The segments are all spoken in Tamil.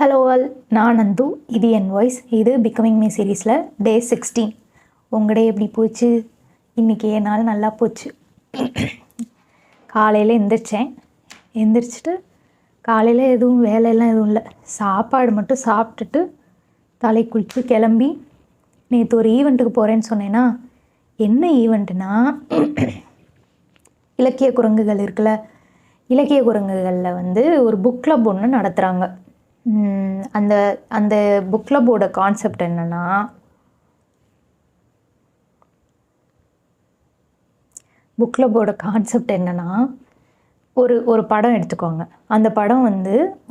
ஹலோ ஆல், நான் நந்து. இது என் வாய்ஸ். இது பிகமிங் மீ சீரீஸில் டே 16. உங்கள் டே எப்படி போச்சு? இன்றைக்கி என் நாள் நல்லா போச்சு. காலையில் எந்திரிச்சிட்டு காலையில் எதுவும் வேலையெல்லாம் எதுவும் இல்லை, சாப்பாடு மட்டும் சாப்பிட்டுட்டு தலை குளித்து கிளம்பி நேற்று ஒரு ஈவெண்ட்டுக்கு போகிறேன்னு சொன்னேன்னா, என்ன ஈவெண்ட்டுனா இலக்கிய குரங்குகள் இருக்குல்ல, இலக்கிய குரங்குகளில் ஒரு புக் கிளப் ஒன்று நடத்துகிறாங்க. அந்த அந்த புக் கிளப்போட கான்செப்ட் என்னென்னா, ஒரு படம் எடுத்துக்கோங்க. அந்த படம்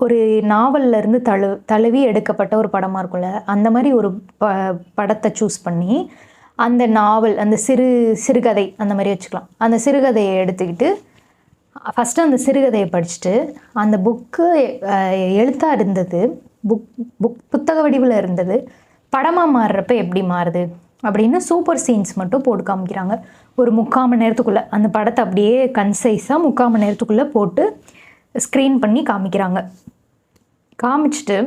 ஒரு நாவல்லேருந்து தழுவி எடுக்கப்பட்ட ஒரு படமாக இருக்கும்ல, அந்த மாதிரி ஒரு படத்தை சூஸ் பண்ணி அந்த நாவல், அந்த சிறுகதை அந்த மாதிரி வச்சுக்கலாம். அந்த சிறுகதையை எடுத்துக்கிட்டு ஃபஸ்ட்டு அந்த சிறுகதையை படிச்சுட்டு, அந்த புக்கு எழுத்தாக இருந்தது, புத்தக வடிவில் இருந்தது, படமாக மாறுறப்ப எப்படி மாறுது அப்படின்னு சூப்பர் சீன்ஸ் மட்டும் போட்டு காமிக்கிறாங்க. ஒரு 3/4 மணி நேரத்துக்குள்ளே அந்த படத்தை அப்படியே கன்சைஸாக 3/4 மணி நேரத்துக்குள்ளே போட்டு ஸ்க்ரீன் பண்ணி காமிக்கிறாங்க. காமிச்சிட்டு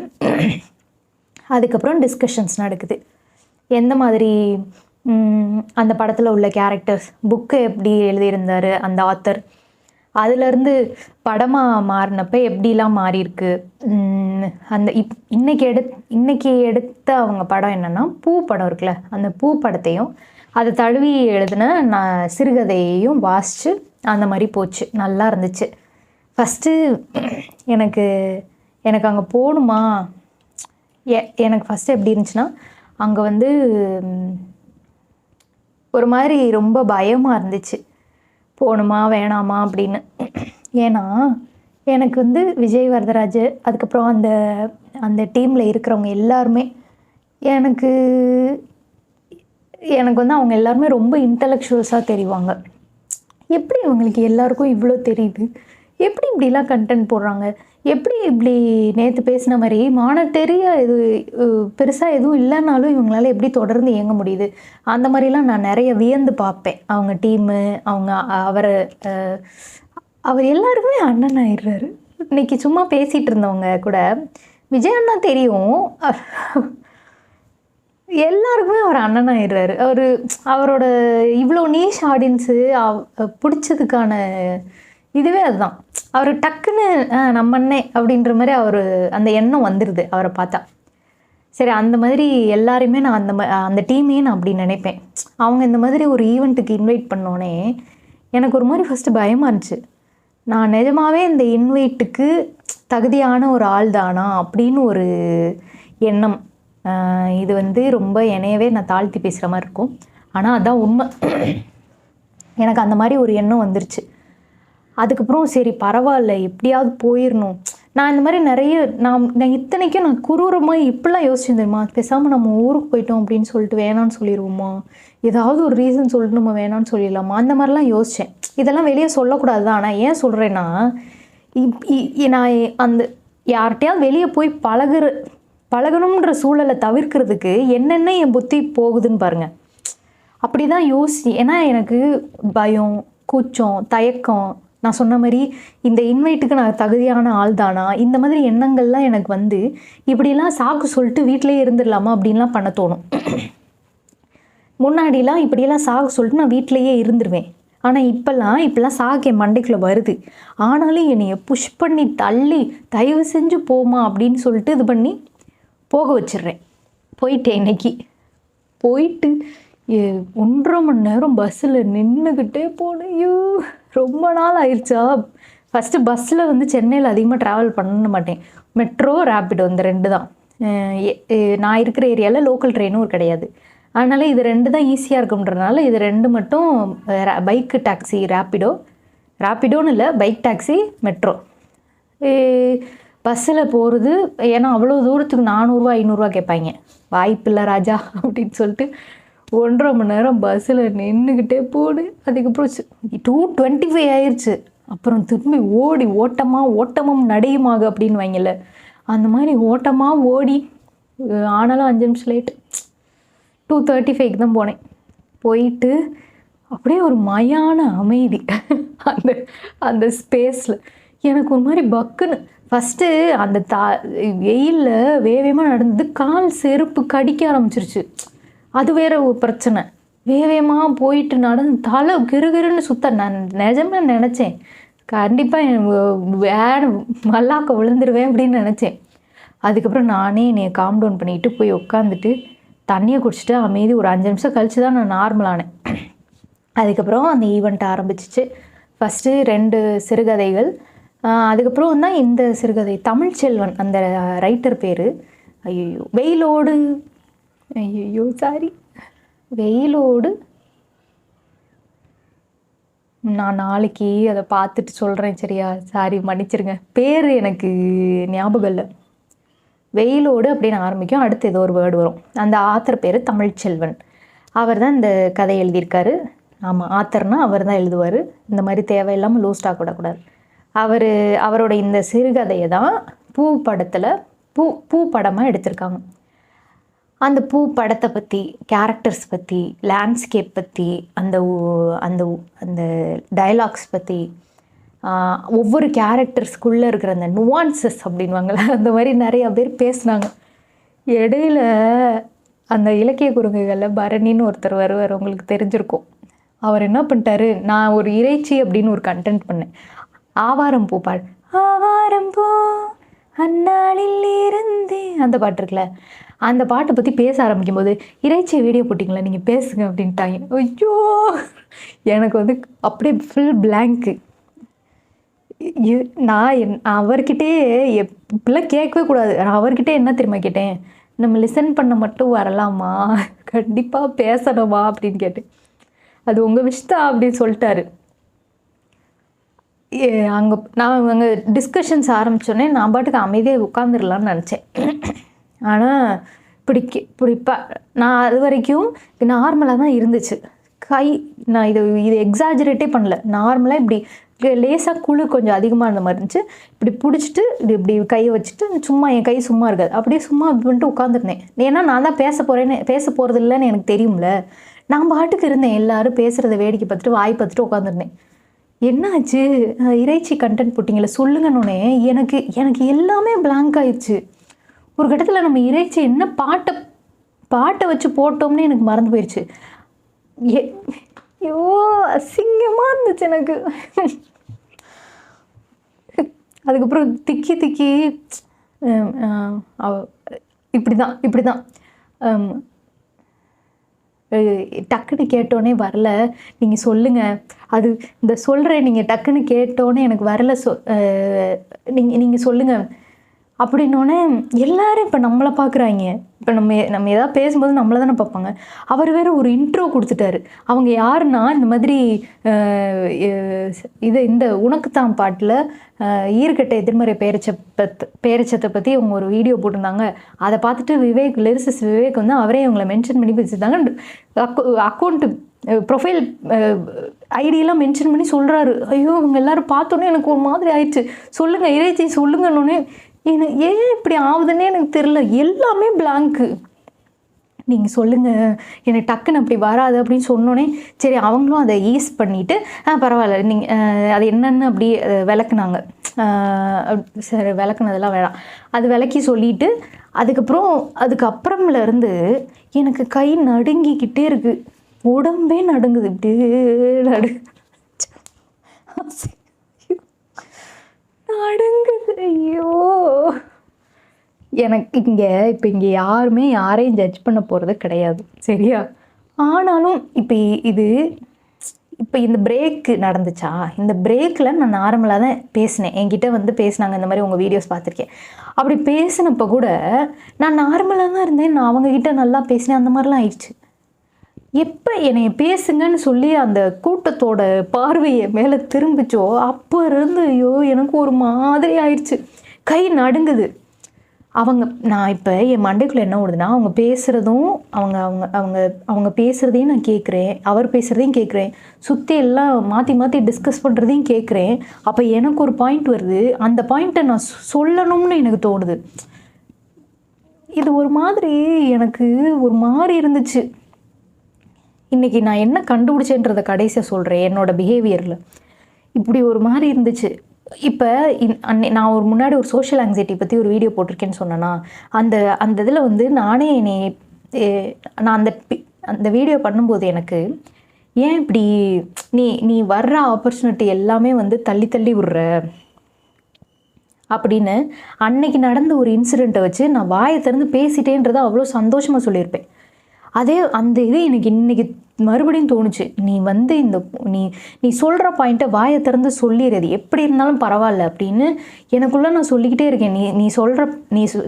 அதுக்கப்புறம் டிஸ்கஷன்ஸ் நடக்குது. எந்த மாதிரி அந்த படத்தில் உள்ள கேரக்டர்ஸ், புக்கு எப்படி எழுதியிருந்தார் அந்த ஆத்தர், அதுலேருந்து படமாக மாறினப்போ எப்படிலாம் மாறியிருக்கு. அந்த இன்றைக்கி எடுத்த அவங்க படம் என்னென்னா, பூ படம் இருக்குல்ல, அந்த பூ படத்தையும் அதை தழுவி எழுதின சிறுகதையையும் வாசித்து அந்த மாதிரி போச்சு. நல்லா இருந்துச்சு. ஃபஸ்ட்டு எனக்கு அங்கே போகணுமா, எனக்கு ஃபஸ்ட்டு எப்படி இருந்துச்சுன்னா, அங்கே ஒரு மாதிரி ரொம்ப பயமாக இருந்துச்சு, போகணுமா வேணாமா அப்படின்னு. ஏன்னா எனக்கு விஜய் வரதராஜ், அதுக்கப்புறம் அந்த டீமில் இருக்கிறவங்க எல்லாருமே எனக்கு அவங்க எல்லாருமே ரொம்ப இன்டலெக்சுவல்ஸாக தெரிவாங்க. எப்படி அவங்களுக்கு எல்லாருக்கும் இவ்வளோ தெரியுது, எப்படி இப்படிலாம் கண்டென்ட் போடுறாங்க, எப்படி இப்படி நேற்று பேசின மாதிரி மானிட்டரியாக இது பெருசாக எதுவும் இல்லைனாலும் இவங்களால எப்படி தொடர்ந்து இயங்க முடியுது, அந்த மாதிரிலாம் நான் நிறைய வியந்து பார்ப்பேன். அவங்க டீமு, அவர் எல்லாருக்குமே அண்ணன் ஆயிடுறாரு. இன்றைக்கி சும்மா பேசிகிட்டு இருந்தவங்க கூட, விஜய் அண்ணா தெரியும், எல்லாருக்குமே அவர் அண்ணன் ஆயிடுறாரு. அவரோட இவ்வளோ நீஷ் ஆடியன்ஸு பிடிச்சதுக்கான இதுவே அதுதான். அவர் டக்குன்னு நம்ம அண்ணே அப்படின்ற மாதிரி அந்த எண்ணம் வந்துடுது அவரை பார்த்தா. சரி, அந்த மாதிரி எல்லாரையுமே நான் அந்த டீமையும் நான் அப்படி நினைப்பேன். அவங்க இந்த மாதிரி ஒரு ஈவெண்ட்டுக்கு இன்வைட் பண்ணோன்னே எனக்கு ஒரு மாதிரி ஃபஸ்ட்டு பயமாக இருந்துச்சு. நான் நிஜமாகவே இந்த இன்வைட்டுக்கு தகுதியான ஒரு ஆள் தானா அப்படின்னு ஒரு எண்ணம். இது ரொம்ப என்னையவே நான் தாழ்த்தி பேசுகிற மாதிரி இருக்கும், ஆனால் அதான் உண்மை. எனக்கு அந்த மாதிரி ஒரு எண்ணம் வந்துருச்சு. அதுக்கப்புறம் சரி பரவாயில்ல, எப்படியாவது போயிடணும். நான் இந்த மாதிரி நிறைய நான் இத்தனைக்கும் நான் குரூரமாக இப்படிலாம் யோசிச்சு தெரியுமா, பேசாமல் நம்ம ஊருக்கு போயிட்டோம் அப்படின்னு சொல்லிட்டு வேணான்னு சொல்லிடுவோமா, ஏதாவது ஒரு ரீசன் சொல்லிட்டு நம்ம வேணான்னு சொல்லிடலாமா, அந்த மாதிரிலாம் யோசித்தேன். இதெல்லாம் வெளியே சொல்லக்கூடாது தான். ஆனால் ஏன் சொல்கிறேன்னா, நான் யார்கிட்டையாவது வெளியே போய் பழகணுன்ற சூழலை தவிர்க்கிறதுக்கு என்னென்ன என் புத்தி போகுதுன்னு பாருங்கள். அப்படி தான் ஏன்னா எனக்கு பயம், கூச்சம், தயக்கம், நான் சொன்ன மாதிரி இந்த இன்வைட்டுக்கு நான் தகுதியான ஆள் தானா, இந்த மாதிரி எண்ணங்கள்லாம் எனக்கு இப்படிலாம் சாக்கு சொல்லிட்டு வீட்டிலே இருந்துடலாமா அப்படின்லாம் பண்ண தோணும். முன்னாடிலாம் இப்படியெல்லாம் சாக்கு சொல்லிட்டு நான் வீட்டிலையே இருந்துருவேன். ஆனால் இப்போல்லாம் சாக்கு என் மண்டைக்குள்ளே வருது. ஆனாலும் என்னைய புஷ் பண்ணி தள்ளி தயவு செஞ்சு போமா அப்படின்னு சொல்லிட்டு இது பண்ணி போக வச்சிடுறேன். போயிட்டேன். இன்னைக்கு போயிட்டு 1.5 மணி நேரம் பஸ்ஸில் நின்றுக்கிட்டே போனேன். ஐயோ, ரொம்ப நாள் ஆயிடுச்சா. ஃபஸ்ட்டு பஸ்ஸில் சென்னையில் அதிகமாக ட்ராவல் பண்ண மாட்டேன். மெட்ரோ, ரேப்பிடோ, இந்த 2 தான். நான் இருக்கிற ஏரியாவில் லோக்கல் ட்ரெயினும் கிடையாது. அதனால் இது 2 தான் ஈஸியாக இருக்குன்றதுனால இது 2 மட்டும். பைக்கு டாக்ஸி, ரேப்பிடோன்னு இல்லை, பைக் டாக்ஸி, மெட்ரோ. பஸ்ஸில் போகிறது, ஏன்னா அவ்வளோ தூரத்துக்கு 400 500 கேட்பாங்க. வாய்ப்பில்லை ராஜா அப்படின்னு சொல்லிட்டு 1.5 மணி நேரம் பஸ்ஸில் நின்றுக்கிட்டே போடு. அதுக்கப்புறம் 2:25 ஆயிடுச்சு. அப்புறம் திரும்பி ஓட்டமும் நடையுமாக அப்படின்னு வாங்கல, அந்த மாதிரி ஓட்டமாக ஓடி, ஆனாலும் 5 நிமிஷம் லேட்டு. 2:35க்கு தான் போனேன். போயிட்டு அப்படியே ஒரு மயான அமைதி அந்த ஸ்பேஸில் எனக்கு ஒரு மாதிரி பக்குன்னு. ஃபஸ்ட்டு அந்த வெயிலில் வேகமாக நடந்து கால் செருப்பு கடிக்க ஆரம்பிச்சிருச்சு. அது வேற ஒரு பிரச்சனை. வேகமாக போயிட்டு நடந்து தலை கிருகிருன்னு சுத்த. நான் நிஜமாக நினச்சேன், கண்டிப்பாக மல்லாக்க விழுந்துருவேன் அப்படின்னு நினச்சேன். அதுக்கப்புறம் நானே என்னை காம் டவுன் பண்ணிட்டு போய் உட்காந்துட்டு தண்ணியை குடிச்சிட்டு அமைதி ஒரு 5 நிமிஷம் கழித்து தான் நான் நார்மலானேன். அதுக்கப்புறம் அந்த ஈவெண்ட் ஆரம்பிச்சிச்சு. ஃபஸ்ட்டு 2 சிறுகதைகள், அதுக்கப்புறம் தான் இந்த சிறுகதை. தமிழ்ச்செல்வன் அந்த ரைட்டர் பேர். ஐயோ வெயிலோடு, ஐயோ சாரி, வெயிலோடு. நான் நாளைக்கு அதை பார்த்துட்டு சொல்கிறேன் சரியா? சாரி மன்னிச்சிருங்க, பேர் எனக்கு ஞாபகம் இல்லை. வெயிலோடு அப்படின்னு ஆரம்பிக்கும், அடுத்து ஏதோ ஒரு வேர்டு வரும். அந்த ஆத்தர் பேர் தமிழ்ச்செல்வன். அவர் தான் இந்த கதை எழுதியிருக்காரு. ஆமாம், ஆத்தர்னால் அவர் தான் எழுதுவார். இந்த மாதிரி தேவையில்லாமல் லூஸ் டாக் விடக்கூடாது. அவரோட இந்த சிறுகதையை தான் பூ படத்தில் பூ படமாக எடுத்திருக்காங்க. அந்த பூ படத்தை பற்றி, கேரக்டர்ஸ் பற்றி, லேண்ட்ஸ்கேப் பற்றி, அந்த அந்த அந்த டயலாக்ஸ் பற்றி, ஒவ்வொரு கேரக்டர்ஸ்குள்ளே இருக்கிற அந்த நுவான்சஸ் அப்படின்வாங்கள, அந்த மாதிரி நிறையா பேர் பேசுனாங்க. இடையில அந்த இலக்கிய குறுங்குகளில் பரணின்னு ஒருத்தர் வருவார், உங்களுக்கு தெரிஞ்சிருக்கும். அவர் என்ன பண்ணிட்டாரு, நான் ஒரு இறைச்சி அப்படின்னு ஒரு கண்டென்ட் பண்ணேன். ஆவாரம் பூ பாடு, ஆவாரம் பூ அந்நாளில் இருந்து, அந்த பாட்டு இருக்குல்ல, அந்த பாட்டை பற்றி பேச ஆரம்பிக்கும் போது இறைச்சி வீடியோ போட்டிங்களா நீங்கள் பேசுங்க அப்படின்ட்டாங்க. ஐயோ எனக்கு வந்து அப்படியே ஃபுல் பிளாங்க்கு. நான் அவர்கிட்டே இப்படிலாம் கேட்கவே கூடாது. நான் அவர்கிட்ட என்ன தெரியுமா கேட்டேன், நம்ம லிசன் பண்ண மட்டும் வரலாமா, கண்டிப்பாக பேசணுமா அப்படின்னு கேட்டேன். அது உங்கள் விஷயம் அப்படின்னு சொல்லிட்டாரு. அங்கே டிஸ்கஷன்ஸ் ஆரம்பித்தோடனே நான் பாட்டுக்கு அமைதியாக உட்காந்துடலான்னு நினச்சேன். ஆனால் நான் அது வரைக்கும் நார்மலாக தான் இருந்துச்சு. நான் இது எக்ஸாஜரேட்டே பண்ணல. நார்மலாக இப்படி லேசாக குளிர் கொஞ்சம் அதிகமாக இருந்த மாதிரி இருந்துச்சு. இப்படி பிடிச்சிட்டு இப்படி கையை வச்சுட்டு சும்மா என் கை சும்மா இருக்காது, அப்படியே சும்மா பண்ணிட்டு உட்காந்துருந்தேன். ஏன்னா நான் தான் பேச போகிறது இல்லைன்னு எனக்கு தெரியும்ல. நான் பாட்டுக்கு இருந்தேன், எல்லோரும் பேசுகிறத வேடிக்கை பார்த்துட்டு வாய் பார்த்துட்டு உட்காந்துருந்தேன். என்னாச்சு, இறைச்சி கண்டென்ட் போட்டிங்களே சொல்லுங்கன்னொன்னே எனக்கு எல்லாமே பிளாங்க் ஆயிடுச்சு. ஒரு கட்டத்தில் நம்ம இறைச்சி என்ன பாட்டை வச்சு போட்டோம்னு எனக்கு மறந்து போயிடுச்சு. ஐயோ அசிங்கமாக இருந்துச்சு எனக்கு. அதுக்கப்புறம் திக்கி இப்படி தான் டக்குன்னு கேட்டோன்னே வரல, நீங்கள் சொல்லுங்கள். அது இந்த சொல்கிறேன், நீங்கள் டக்குன்னு கேட்டோன்னே எனக்கு வரல, நீங்கள் சொல்லுங்கள் அப்படின்னோடனே எல்லாரும் இப்போ நம்மளை பார்க்குறாங்க. இப்போ நம்ம எதாவது பேசும்போது நம்மளை தானே பார்ப்பாங்க. அவர் வேறு ஒரு இன்ட்ரோ கொடுத்துட்டாரு. அவங்க யாருன்னா, இந்த மாதிரி இந்த உனக்குத்தான் பாட்டில் ஈர்க்கட்ட எதிர்மறை பேரச்சத்தை பற்றி அவங்க ஒரு வீடியோ போட்டிருந்தாங்க. அதை பார்த்துட்டு லிரிசிஸ்ட் விவேக் வந்து அவரே அவங்கள மென்ஷன் பண்ணி பேசியிருந்தாங்க. அக்கௌண்ட்டு ப்ரொஃபைல் ஐடியெல்லாம் மென்ஷன் பண்ணி சொல்கிறாரு. ஐயோ இவங்க எல்லோரும் பார்த்தோன்னே எனக்கு ஒரு மாதிரி ஆயிடுச்சு. சொல்லுங்கள் இறைச்சி சொல்லுங்கன்னொன்னே எனக்கு ஏன் இப்படி ஆகுதுன்னே எனக்கு தெரில. எல்லாமே பிளாங்க்கு. நீங்கள் சொல்லுங்கள், எனக்கு டக்குன்னு அப்படி வராது அப்படின்னு சொன்னோன்னே சரி அவங்களும் அதை ஈஸ் பண்ணிவிட்டு பரவாயில்ல நீங்கள் அது என்னென்னு அப்படி விளக்குனாங்க. சரி விளக்குனதெல்லாம் வேணாம், அது விளக்கி சொல்லிவிட்டு அதுக்கப்புறம்லேருந்து எனக்கு கை நடுங்கிக்கிட்டே இருக்குது, உடம்பே நடுங்குது, இப்படியே நடுங்குது. ஐயோ எனக்கு இப்போ இங்கே யாருமே யாரையும் ஜட்ஜ் பண்ண போகிறது கிடையாது சரியா? ஆனாலும் இப்போ இந்த பிரேக்கு நடந்துச்சா, இந்த பிரேக்கில் நான் நார்மலாக தான் பேசினேன். என்கிட்ட வந்து பேசினாங்க, இந்த மாதிரி உங்கள் வீடியோஸ் பார்த்துருக்கேன். அப்படி பேசினப்போ கூட நான் நார்மலாக தான் இருந்தேன், நான் அவங்கக்கிட்ட நல்லா பேசினேன். அந்த மாதிரிலாம் ஆயிடுச்சு. எப்போ என்னை பேசுங்கன்னு சொல்லி அந்த கூட்டத்தோட பார்வையை மேலே திரும்பிச்சோ அப்போ இருந்து ஐயோ எனக்கு ஒரு மாதிரி ஆயிடுச்சு, கை நடுங்குது. நான் இப்போ என் மண்டைக்குள்ளே என்ன ஓடுதுன்னா, அவங்க பேசுகிறதும் அவங்க அவங்க அவங்க அவங்க பேசுகிறதையும் நான் கேட்குறேன், அவர் பேசுகிறதையும் கேட்குறேன், சுற்றி எல்லாம் மாற்றி டிஸ்கஸ் பண்ணுறதையும் கேட்குறேன். அப்போ எனக்கு ஒரு பாயிண்ட் வருது, அந்த பாயிண்ட்டை நான் சொல்லணும்னு எனக்கு தோணுது. இது ஒரு மாதிரி எனக்கு ஒரு மாதிரி இருந்துச்சு. இன்றைக்கி நான் என்ன கண்டுபிடிச்சேன்றதை கடைசியாக சொல்கிறேன். என்னோடய பிஹேவியரில் இப்படி ஒரு மாதிரி இருந்துச்சு. இப்போ நான் முன்னாடி ஒரு சோஷியல் ஆங்ஸைட்டி பற்றி ஒரு வீடியோ போட்டிருக்கேன்னு சொன்னேன்னா, அந்த அந்த இதில் வந்து நானே நான் அந்த வீடியோ பண்ணும்போது எனக்கு ஏன் இப்படி நீ நீ வர்ற ஆப்பர்ச்சுனிட்டி எல்லாமே வந்து தள்ளி தள்ளி விடுற அப்படின்னு அன்னைக்கு நடந்த ஒரு இன்சிடெண்ட்டை வச்சு நான் வாயை திறந்து பேசிட்டேன்றதை அவ்வளோ சந்தோஷமாக சொல்லியிருப்பேன். அதே அந்த இது எனக்கு இன்னைக்கு மறுபடியும் தோணுச்சு. நீ வந்து நீ நீ சொல்கிற பாயிண்ட்டை வாயை திறந்து சொல்லிடுறது எப்படி இருந்தாலும் பரவாயில்ல அப்படின்னு எனக்குள்ளே நான் சொல்லிக்கிட்டே இருக்கேன். நீ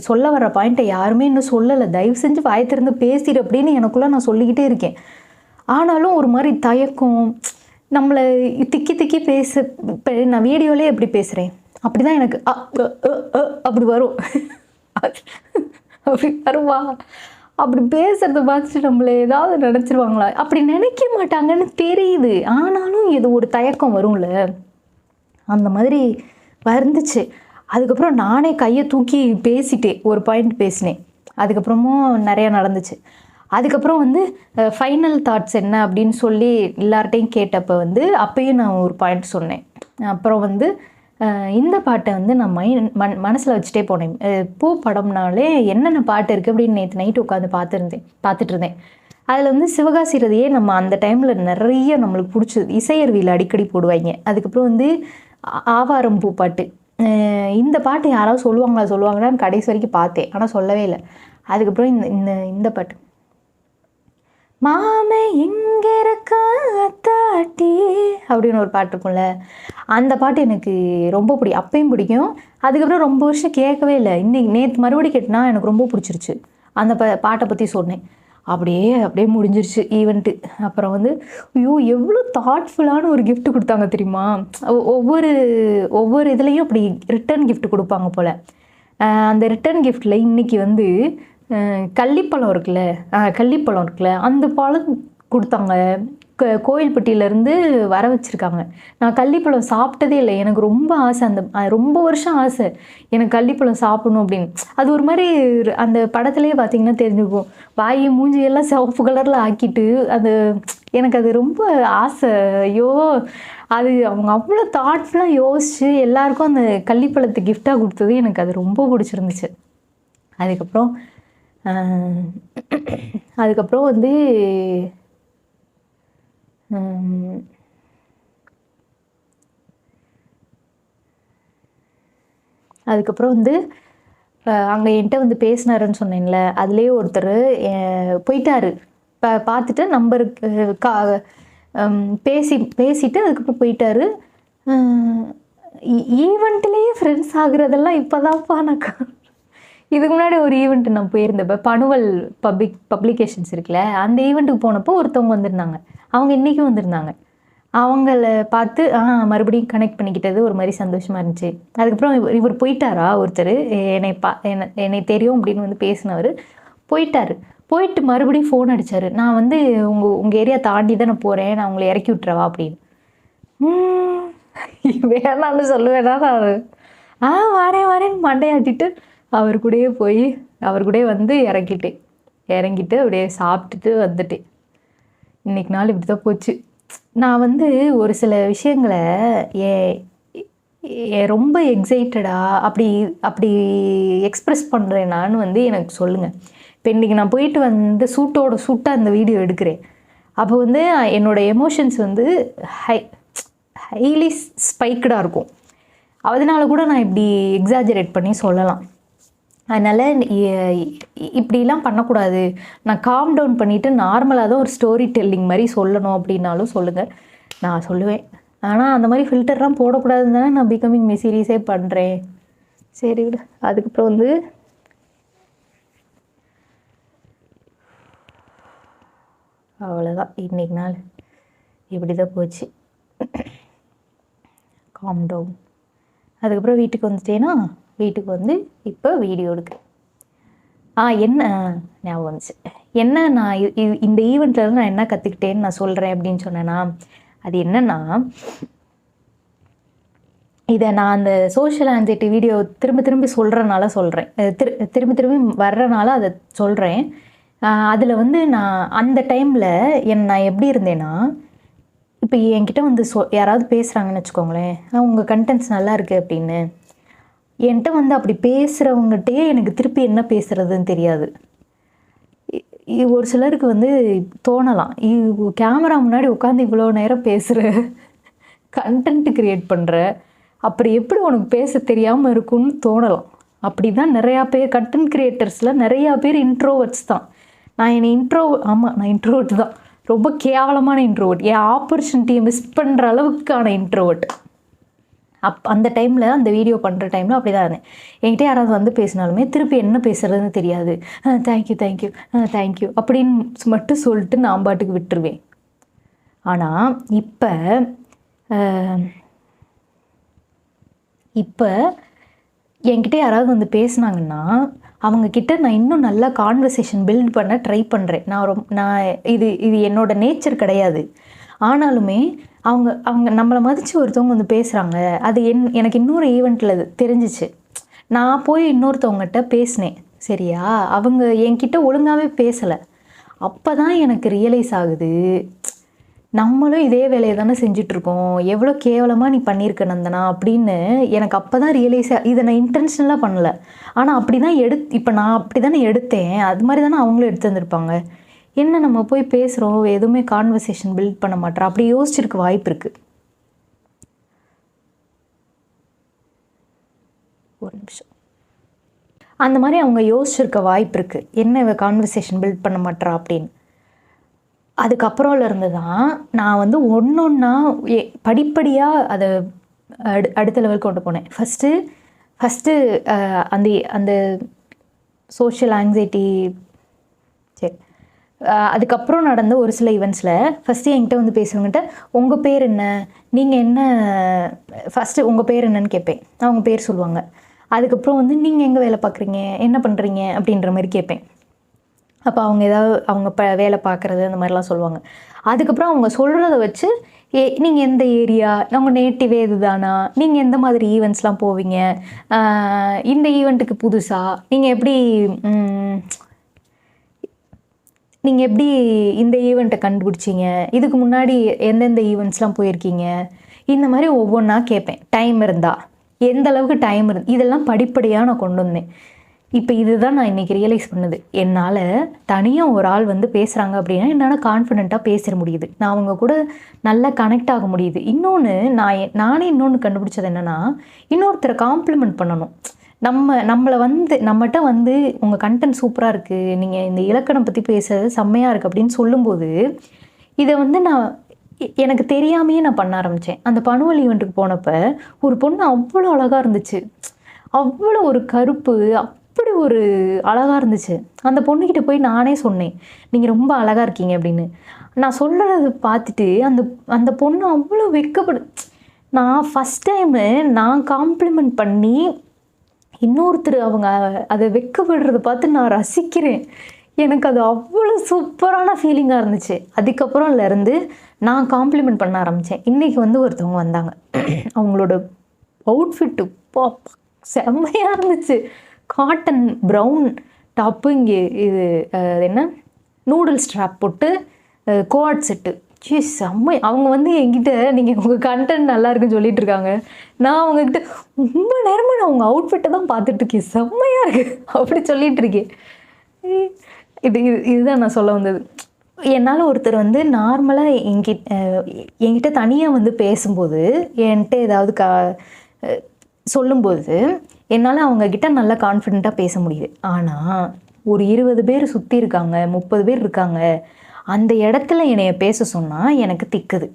சொல்ல வர்ற பாயிண்ட்டை யாருமே இன்னும் சொல்லலை, தயவு செஞ்சு வாயை திறந்து பேசிடு அப்படின்னு எனக்குள்ளே நான் சொல்லிக்கிட்டே இருக்கேன். ஆனாலும் ஒரு மாதிரி தயக்கம், நம்மளை திக்கி திக்கி இப்போ நான் வீடியோலேயே எப்படி பேசுகிறேன் அப்படி தான் எனக்கு அப்படி வரும். அப்படி வருவா, அப்படி பேசுறத பார்த்துட்டு நம்மள ஏதாவது நினச்சிருவாங்களா? அப்படி நினைக்க மாட்டாங்கன்னு தெரியுது, ஆனாலும் இது ஒரு தயக்கம் வரும்ல, அந்த மாதிரி வந்துச்சு. அதுக்கப்புறம் நானே கையை தூக்கி பேசிட்டேன், ஒரு பாயிண்ட் பேசினேன். அதுக்கப்புறமும் நிறையா நடந்துச்சு. அதுக்கப்புறம் வந்து ஃபைனல் தாட்ஸ் என்ன அப்படின்னு சொல்லி எல்லார்ட்டையும் கேட்டப்போ வந்து அப்பயும் நான் ஒரு பாயிண்ட் சொன்னேன். அப்புறம் வந்து இந்த பாட்டை வந்து நான் மனசில் வச்சுட்டே போனேன். பூ படம்னாலே என்னென்ன பாட்டு இருக்குது அப்படின்னு நேற்று நைட்டு உட்காந்து பார்த்துட்டு இருந்தேன். அதில் வந்து சிவகாசி ரதியே நம்ம அந்த டைமில் நிறைய நம்மளுக்கு பிடிச்சது, இசையருவியில் அடிக்கடி போடுவாங்க. அதுக்கப்புறம் வந்து ஆவாரம் பூ பாட்டு, இந்த பாட்டு யாராவது சொல்லுவாங்களான்னு கடைசி வரைக்கும் பார்த்தேன், ஆனால் சொல்லவே இல்லை. அதுக்கப்புறம் இந்த பாட்டு, மாமே இங்கே இருக்கா தாட்டி அப்படின்னு ஒரு பாட்டு இருக்கும்ல, அந்த பாட்டு எனக்கு ரொம்ப பிடிக்கும், அப்பயும் பிடிக்கும். அதுக்கப்புறம் ரொம்ப வருஷம் கேட்கவே இல்லை. நேற்று மறுபடியும் கேட்டனா எனக்கு ரொம்ப பிடிச்சிருச்சு. அந்த பாட்டை பற்றி சொன்னேன். அப்படியே முடிஞ்சிருச்சு ஈவெண்ட்டு. அப்புறம் வந்து எவ்வளோ தாட்ஃபுல்லான ஒரு கிஃப்ட் கொடுத்தாங்க தெரியுமா? ஒவ்வொரு இதுலேயும் அப்படி ரிட்டர்ன் கிஃப்ட் கொடுப்பாங்க போல். அந்த ரிட்டர்ன் கிஃப்டில் இன்றைக்கி வந்து கள்ளிப்பழம் இருக்குல்ல, அந்த பழம் கொடுத்தாங்க. கோயில்பட்டியிலேருந்து வர வச்சுருக்காங்க. நான் கள்ளிப்பழம் சாப்பிட்டதே இல்லை, எனக்கு ரொம்ப ஆசை, ரொம்ப வருஷம் ஆசை எனக்கு கள்ளிப்பழம் சாப்பிடணும் அப்படின்னு. அது ஒரு மாதிரி அந்த படத்துலேயே பார்த்திங்கன்னா தெரிஞ்சுக்கும், வாய் மூஞ்சியெல்லாம் சிவப்பு கலரில் ஆக்கிட்டு எனக்கு அது ரொம்ப ஆசை. ஐயோ, அது அவங்க அவ்வளோ தாட்ஃபுல்லாக யோசித்து எல்லாருக்கும் அந்த கள்ளிப்பழத்தை கிஃப்டாக கொடுத்தது எனக்கு அது ரொம்ப பிடிச்சிருந்துச்சு. அதுக்கப்புறம் வந்து அங்கே என்கிட்ட வந்து பேசினாருன்னு சொன்னேன்ல, அதுலேயே ஒருத்தர் போயிட்டாரு. பார்த்துட்டு நம்பருக்கு பேசிட்டு அதுக்கப்புறம் போயிட்டாரு. ஈவெண்ட்லேயே ஃப்ரெண்ட்ஸ் ஆகுறதெல்லாம் இப்போதான்ப்பா நான் இதுக்கு முன்னாடி ஒரு ஈவெண்ட் நான் போயிருந்தப்போ, பனுவல் பப்ளிகேஷன்ஸ் இருக்குல்ல, அந்த ஈவெண்ட்டுக்கு போனப்போ ஒருத்தவங்க வந்திருந்தாங்க. அவங்க இன்றைக்கும் வந்திருந்தாங்க. அவங்கள பார்த்து மறுபடியும் கனெக்ட் பண்ணிக்கிட்டது ஒரு மாதிரி சந்தோஷமாக இருந்துச்சு. அதுக்கப்புறம் இவர் போயிட்டாரா, ஒருத்தர் என்னை தெரியும் அப்படின்னு வந்து பேசினவர் போயிட்டார். போயிட்டு மறுபடியும் ஃபோன் அடித்தார். நான் வந்து உங்கள் ஏரியா தாண்டி தான் நான் போகிறேன், நான் உங்களை இறக்கி விட்டுறவா அப்படின்னு. வேணான்னு சொல்லுவேனா நான்? வரேன்னு மண்டையாட்டிட்டு அவர் கூடயே போய் அவர் கூடயே வந்து இறங்கிட்டு அப்படியே சாப்பிட்டுட்டு வந்துட்டேன். இன்றைக்கி நாள் இப்படி தான் போச்சு. நான் வந்து ஒரு சில விஷயங்களை ரொம்ப எக்ஸைட்டடாக அப்படி எக்ஸ்ப்ரெஸ் பண்ணுறேனான்னு வந்து எனக்கு சொல்லுங்கள். இப்போ இன்றைக்கி நான் போயிட்டு வந்து சூட்டாக அந்த வீடியோ எடுக்கிறேன். அப்போ வந்து என்னோடய எமோஷன்ஸ் வந்து ஹைலி ஸ்பைக்கடாக இருக்கும். அதனால கூட நான் இப்படி எக்ஸாஜரேட் பண்ணி சொல்லலாம். அதனால் இப்படிலாம் பண்ணக்கூடாது, நான் காம் டவுன் பண்ணிவிட்டு நார்மலாக தான் ஒரு ஸ்டோரி டெல்லிங் மாதிரி சொல்லணும் அப்படின்னாலும் சொல்லுங்கள், நான் சொல்லுவேன். ஆனால் அந்த மாதிரி ஃபில்டர்லாம் போடக்கூடாதுன்னு தானே நான் பிகமிங் மே சீரியஸே பண்ணுறேன். சரி விடு. அதுக்கப்புறம் வந்து அவ்வளோதான், இன்றைக்கி நாள் இப்படி தான் போச்சு. Calm down. அதுக்கப்புறம் வீட்டுக்கு வந்துட்டேன்னா, வீட்டுக்கு வந்து இப்போ வீடியோ எடுக்கிறேன். என்ன ஞாபகம் வந்துச்சு, நான் இந்த ஈவெண்ட்லேருந்து நான் என்ன கற்றுக்கிட்டேன்னு நான் சொல்கிறேன் அப்படின்னு சொன்னேன்னா, அது என்னென்னா, இதை நான் அந்த சோஷியல் ஆங்ஸைட்டி வீடியோ திரும்பி சொல்கிறனால சொல்கிறேன், திரும்பி வர்றனால அதை சொல்கிறேன். அதில் வந்து நான் அந்த டைமில் நான் எப்படி இருந்தேன்னா, இப்போ என்கிட்ட வந்து யாராவது பேசுகிறாங்கன்னு வச்சுக்கோங்களேன், உங்கள் கண்டென்ட்ஸ் நல்லா இருக்குது அப்படின்னு. என்கிட்ட வந்து அப்படி பேசுகிறவங்ககிட்டயே எனக்கு திருப்பி என்ன பேசுகிறதுன்னு தெரியாது. ஒரு சிலருக்கு வந்து தோணலாம், கேமரா முன்னாடி உட்காந்து இவ்வளோ நேரம் பேசுகிற, கண்டென்ட் க்ரியேட் பண்ணுற, அப்படி எப்படி உனக்கு பேச தெரியாமல் இருக்கும்னு தோணலாம். அப்படி தான் நிறையா பேர் கண்டென்ட் க்ரியேட்டர்ஸில் நிறையா பேர் இன்ட்ரோவர்ட்ஸ் தான். நான் இன்ட்ரோவர்ட் தான். ரொம்ப கேவலமான இன்ட்ரோவர்ட். என் ஆப்பர்ச்சுனிட்டியை மிஸ் பண்ணுற அளவுக்கான இன்ட்ரோவர்ட். அந்த டைமில், அந்த வீடியோ பண்ணுற டைமில் அப்படி தான் இருந்தேன். என்கிட்ட யாராவது வந்து பேசினாலுமே திருப்பி என்ன பேசுகிறதுன்னு தெரியாது. தேங்க்யூ அப்படின்னு மட்டும் சொல்லிட்டு நான் பாட்டுக்கு விட்டுருவேன். ஆனால் இப்போ என்கிட்ட யாராவது வந்து பேசுனாங்கன்னா அவங்கக்கிட்ட நான் இன்னும் நல்லா கான்வர்சேஷன் பில்ட் பண்ண ட்ரை பண்ணுறேன். நான் இது என்னோடய நேச்சர் கிடையாது. ஆனாலுமே அவங்க நம்மளை மதித்து ஒருத்தவங்க வந்து பேசுகிறாங்க. அது எனக்கு இன்னொரு ஈவெண்ட்டில் தெரிஞ்சிச்சு. நான் போய் இன்னொருத்தவங்ககிட்ட பேசினேன், சரியா? அவங்க என்கிட்ட ஒழுங்காகவே பேசலை. அப்போ தான் எனக்கு ரியலைஸ் ஆகுது, நம்மளும் இதே வேலையை தானே செஞ்சிட்ருக்கோம், எவ்வளோ கேவலமாக நீ பண்ணியிருக்க நந்தனா அப்படின்னு எனக்கு அப்போ தான் ரியலைஸ். இதை நான் இன்டென்ஷனலாக பண்ணலை, ஆனால் அப்படி தான் இப்போ நான் அப்படி தானே எடுத்தேன். அது மாதிரி தானே அவங்களும் எடுத்து வந்திருப்பாங்க. என்ன நம்ம போய் பேசுகிறோம், எதுவுமே கான்வர்சேஷன் பில்ட் பண்ண மாட்டோம், அப்படி யோசிச்சிருக்க வாய்ப்பு இருக்குது. ஒரு நிமிஷம். அந்த மாதிரி அவங்க யோசிச்சிருக்க வாய்ப்பு இருக்குது, என்ன கான்வர்சேஷன் பில்ட் பண்ண மாட்டா அப்படின்னு. அதுக்கப்புறம்லேருந்து தான் நான் வந்து ஒன்றா படிப்படியாக அதை அடுத்த லெவலுக்கு கொண்டு போனேன். ஃபஸ்ட்டு அந்த சோஷியல் ஆங்ஸைட்டி. சரி, அதுக்கப்புறம் நடந்த ஒரு சில ஈவெண்ட்ஸில் ஃபஸ்ட்டு என்கிட்ட வந்து பேசுகிறவங்ககிட்ட உங்கள் பேர் என்ன, நீங்கள் என்ன, ஃபஸ்ட்டு உங்கள் பேர் என்னன்னு கேட்பேன். அவங்க பேர் சொல்லுவாங்க. அதுக்கப்புறம் வந்து நீங்கள் எங்கே வேலை பார்க்குறீங்க, என்ன பண்ணுறீங்க அப்படின்ற மாதிரி கேட்பேன். அப்போ அவங்க ஏதாவது அவங்க வேலை பார்க்குறது அந்த மாதிரிலாம் சொல்லுவாங்க. அதுக்கப்புறம் அவங்க சொல்கிறத வச்சு நீங்கள் எந்த ஏரியா, உங்கள் நேட்டிவே இது தானா, நீங்கள் எந்த மாதிரி ஈவெண்ட்ஸ்லாம் போவீங்க, இந்த ஈவெண்ட்டுக்கு புதுசாக நீங்கள் எப்படி இந்த ஈவெண்ட்டை கண்டுபிடிச்சிங்க, இதுக்கு முன்னாடி எந்தெந்த ஈவெண்ட்ஸ்லாம் போயிருக்கீங்க, இந்த மாதிரி ஒவ்வொன்றா கேட்பேன். டைம் இருந்தால், எந்த அளவுக்கு டைம் இதெல்லாம் படிப்படியாக நான் கொண்டு வந்தேன். இப்போ இதுதான் நான் இன்றைக்கி ரியலைஸ் பண்ணுது. என்னால் தனியாக ஒரு ஆள் வந்து பேசுகிறாங்க அப்படின்னா என்னால் கான்ஃபிடெண்ட்டாக பேச முடியுது, நான் அவங்க கூட நல்லா கனெக்ட் ஆக முடியுது. இன்னொன்று நானே கண்டுபிடிச்சது என்னென்னா, இன்னொருத்தரை காம்ப்ளிமெண்ட் பண்ணணும். நம்மகிட்ட வந்து உங்கள் கண்டென்ட் சூப்பராக இருக்குது, நீங்கள் இந்த இலக்கணம் பற்றி பேசுறது செம்மையாக இருக்குது அப்படின்னு சொல்லும்போது, இதை வந்து எனக்கு தெரியாமையே நான் பண்ண ஆரம்பித்தேன். அந்த பனுவல் ஈவெண்ட்டுக்கு போனப்போ ஒரு பொண்ணு அவ்வளோ அழகாக இருந்துச்சு, அவ்வளோ ஒரு கருப்பு, அப்படி ஒரு அழகாக இருந்துச்சு. அந்த பொண்ணுக்கிட்ட போய் நானே சொன்னேன், நீங்கள் ரொம்ப அழகாக இருக்கீங்க அப்படின்னு. நான் சொல்கிறத பார்த்துட்டு அந்த பொண்ணு அவ்வளோ நான் ஃபஸ்ட் டைமு நான் காம்ப்ளிமெண்ட் பண்ணி இன்னொருத்தர் அவங்க அதை வெக்கப்படுறத பார்த்து நான் ரசிக்கிறேன். எனக்கு அது அவ்வளோ சூப்பரான ஃபீலிங்காக இருந்துச்சு. அதுக்கப்புறம்லேருந்து நான் காம்ப்ளிமெண்ட் பண்ண ஆரம்பித்தேன். இன்றைக்கி வந்து ஒருத்தவங்க வந்தாங்க, அவங்களோட அவுட்ஃபிட்டு செம்மையாக இருந்துச்சு. காட்டன் ப்ரௌன் டாப்பு, இங்கே இது என்ன நூடுல் ஸ்ட்ராப் போட்டு கோஆட் செட்டு, செம்மை. அவங்க வந்து என்கிட்ட நீங்கள் உங்கள் கண்டென்ட் நல்லா இருக்குன்னு சொல்லிட்டு இருக்காங்க. நான் அவங்கக்கிட்ட ரொம்ப நேரமாக நான் உங்கள் அவுட்ஃபிட்டை தான் பார்த்துட்ருக்கேன், செம்மையாக இருக்குது அப்படி சொல்லிகிட்டு இருக்கேன். இதுதான் நான் சொல்ல வந்தது. என்னால் ஒருத்தர் வந்து நார்மலாக என்கிட்ட தனியாக வந்து பேசும்போது, என்கிட்ட ஏதாவது சொல்லும்போது என்னால் அவங்கக்கிட்ட நல்லா கான்ஃபிடெண்ட்டாக பேச முடியுது. ஆனால் ஒரு 20 பேர் சுற்றி இருக்காங்க, 30 பேர் இருக்காங்க, அந்த இடத்துல என்னைய பேச சொன்னால் எனக்கு திக்குது.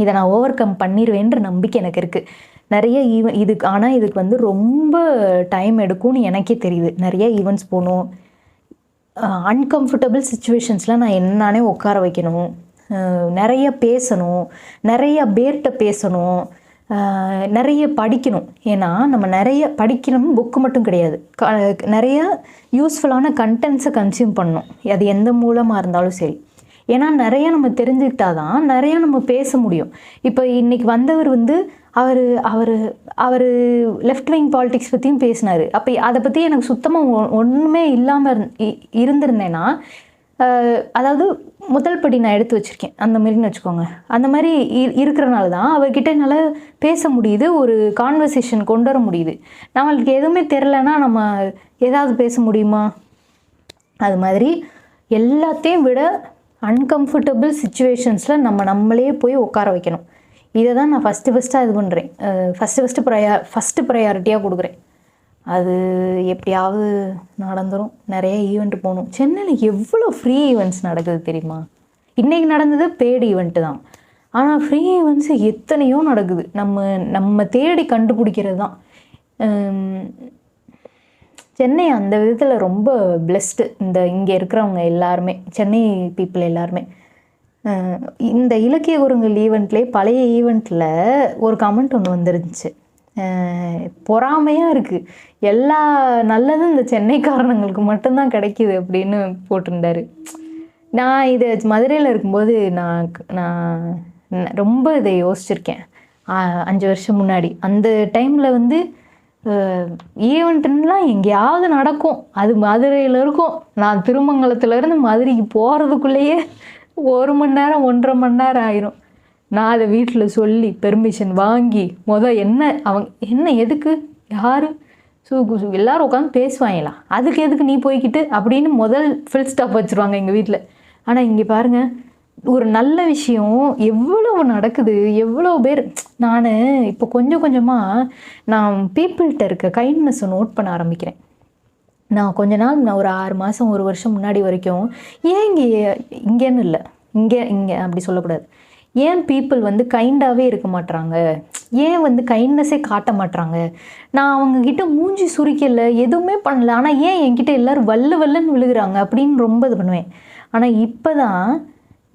இதை நான் ஓவர் கம் பண்ணிடுவேன்ற நம்பிக்கை எனக்கு இருக்குது. நிறைய ஆனால் இதுக்கு வந்து ரொம்ப டைம் எடுக்கும்னு எனக்கே தெரியுது. நிறைய ஈவெண்ட்ஸ் போகணும், அன்கம்ஃபர்டபுள் சுச்சுவேஷன்ஸில் நான் என்னானே உட்கார வைக்கணும், நிறைய பேசணும், நிறைய பேர்கிட்ட பேசணும், நிறைய படிக்கணும். ஏன்னா நம்ம நிறைய படிக்கணும், புக்கு மட்டும் கிடையாது, நிறைய யூஸ்ஃபுல்லான கண்டென்ட்ஸை கன்சியூம் பண்ணணும், அது எந்த மூலமாக இருந்தாலும் சரி. ஏன்னா நிறைய நம்ம தெரிஞ்சுக்கிட்டா தான் நிறைய நம்ம பேச முடியும். இப்போ இன்றைக்கி வந்தவர் வந்து அவர் லெஃப்ட் விங் பாலிடிக்ஸ் பற்றியும் பேசினார். அப்போ அதை பற்றி எனக்கு சுத்தமாக ஒன்றுமே இல்லாமல் இருந்திருந்தேன்னா அதாவது முதல் படி நான் எடுத்து வச்சுருக்கேன் அந்த மாதிரின்னு வச்சுக்கோங்க. அந்த மாதிரி இருக்கிறனால தான் அவர்கிட்ட என்னால் பேச முடியுது, ஒரு கான்வர்சேஷன் கொண்டு வர முடியுது. நம்மளுக்கு எதுவுமே தெரிலனா நம்ம ஏதாவது பேச முடியுமா? அது மாதிரி எல்லாத்தையும் விட அன்கம்ஃபர்டபுள் சுச்சுவேஷன்ஸில் நம்மளே போய் உட்கார வைக்கணும். இதை தான் நான் ஃபஸ்ட்டாக இது பண்ணுறேன். ஃபஸ்ட்டு ப்ரையாரிட்டியாக கொடுக்குறேன். அது எப்படியாவது நடந்துடும். நிறைய ஈவெண்ட் போகணும். சென்னையில் எவ்வளோ ஃப்ரீ ஈவெண்ட்ஸ் நடக்குது தெரியுமா? இன்றைக்கி நடந்தது பெய்டு ஈவெண்ட்டு தான். ஆனால் ஃப்ரீ ஈவெண்ட்ஸு எத்தனையோ நடக்குது. நம்ம தேடி கண்டுபிடிக்கிறது தான். சென்னை அந்த விதத்தில் ரொம்ப பிளெஸ்டு. இங்கே இருக்கிறவங்க எல்லாருமே, சென்னை பீப்புள் எல்லாருமே. இந்த இலக்கிய குறுங்கள் ஈவெண்ட்லேயே பழைய ஈவெண்ட்டில் ஒரு கமெண்ட் ஒன்று வந்துருந்துச்சு. பொறாமையாக இருக்குது, எல்லா நல்லதும் இந்த சென்னைக்காரனுங்களுக்கு மட்டும்தான் கிடைக்கிது அப்படின்னு போட்டிருந்தாரு. நான் இது மதுரையில் இருக்கும்போது நான் ரொம்ப இதை யோசிச்சுருக்கேன். 5 வருஷம் முன்னாடி அந்த டைமில் வந்து ஈவெண்ட்டுலாம் எங்கேயாவது நடக்கும், அது மதுரையில் இருக்கும். நான் திருமங்கலத்துலேருந்து மதுரைக்கு போகிறதுக்குள்ளேயே 1 மணி நேரம் 1.5 மணி நேரம் ஆயிரும். நான் அதை வீட்டில் சொல்லி பெர்மிஷன் வாங்கி என்ன எதுக்கு யார் எல்லோரும் உட்காந்து பேசுவாங்களா, அதுக்கு எதுக்கு நீ போய்கிட்டு அப்படின்னு முதல் ஃபுல் ஸ்டாப் வச்சுருவாங்க எங்கள் வீட்டில். ஆனால் இங்கே பாருங்கள், ஒரு நல்ல விஷயம் எவ்வளவு நடக்குது, எவ்வளோ பேர். நான் இப்போ கொஞ்சம் கொஞ்சமாக நான் பீப்புள்கிட்ட இருக்க கைண்ட்னஸை நோட் பண்ண ஆரம்பிக்கிறேன். நான் கொஞ்ச நாள் நான் ஒரு 6 மாதம் 1 வருஷம் முன்னாடி வரைக்கும் ஏன் இங்கேன்னு இல்லை, இங்கே அப்படி சொல்லக்கூடாது, ஏன் பீப்புள் வந்து கைண்டாகவே இருக்க மாட்றாங்க, ஏன் வந்து கைண்ட்னஸே காட்ட மாட்றாங்க, நான் அவங்கக்கிட்ட மூஞ்சி சுரிக்கலை, எதுவுமே பண்ணல, ஆனால் ஏன் என்கிட்ட எல்லோரும் வல்லுன்னு விழுகிறாங்க அப்படின்னு ரொம்ப இது பண்ணுவேன். ஆனால் இப்போ தான்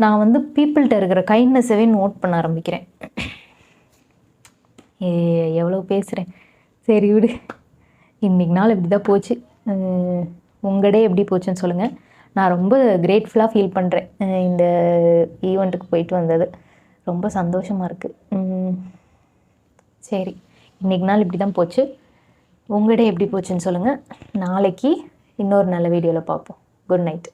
நான் வந்து பீப்புள்கிட்ட இருக்கிற கைண்ட்னஸவே நோட் பண்ண ஆரம்பிக்கிறேன். எவ்வளோ பேசுகிறேன், சரி விடு. இன்றைக்கி நாள் இப்படி தான் போச்சு. உங்கள் டே எப்படி போச்சுன்னு சொல்லுங்கள். நான் ரொம்ப கிரேட்ஃபுல்லாக ஃபீல் பண்ணுறேன். இந்த ஈவெண்ட்டுக்கு போயிட்டு வந்தது ரொம்ப சந்தோஷமாக இருக்குது. சரி, இன்றைக்கி நாள் இப்படி தான் போச்சு. உங்கள் டே எப்படி போச்சுன்னு சொல்லுங்கள். நாளைக்கு இன்னொரு நல்ல வீடியோவில் பார்ப்போம். Good night.